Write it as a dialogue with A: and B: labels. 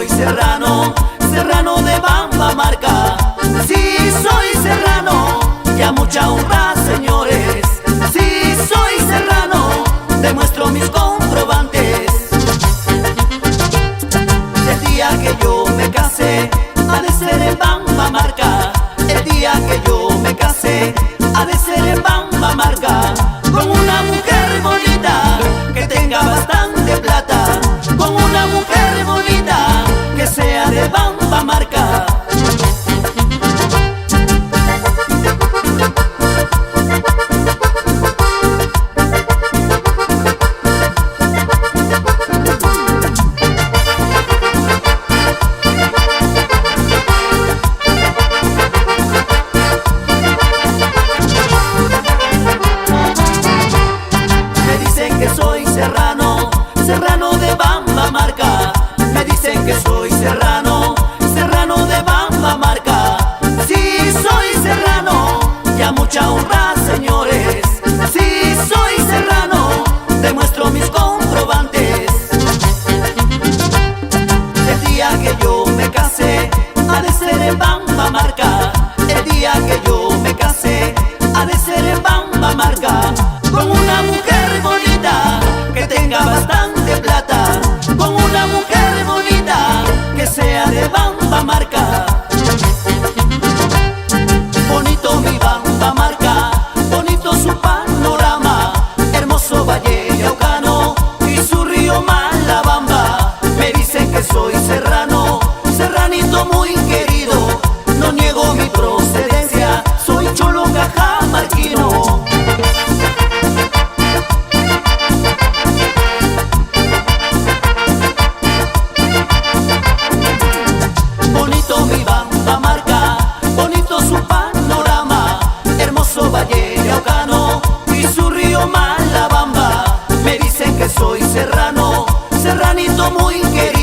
A: soy serrano, serrano de Bamba Marca. Sí, soy serrano, ya mucha honra, señores. Sí, soy serrano, demuestro mis comprobantes. El día que yo me casé, ha de ser en Bamba Marca. El día que yo me casé, ha de ser en Bamba Marca. Con una mujer bonita, que tenga bastante plata. Con una mujer bonita, que sea de Bamba Marca. Serrano de Bamba Marca. Me dicen que soy serrano, serrano de Bamba Marca. Sí, soy serrano, ya mucha honra, señores. Sí, soy serrano, demuestro mis comprobantes. El día que yo me casé, ha de ser en Bamba Marca. El día que yo me casé, ha de ser en Bamba Marca. Con una mujer bonita, que tenga bastante plata. Con una mujer bonita, que sea de Bamba Marca. Bonito mi Bamba Marca, bonito su panorama. Hermoso Valle Yaucano y su río Malabamba. Me dicen que soy serrano, serranito muy querido. No niego mi procedencia, soy cholo cajamarquino. Mi Bamba Marca, bonito su panorama. Hermoso Valle Yaucano y su río Malabamba. Me dicen que soy serrano, serranito muy querido.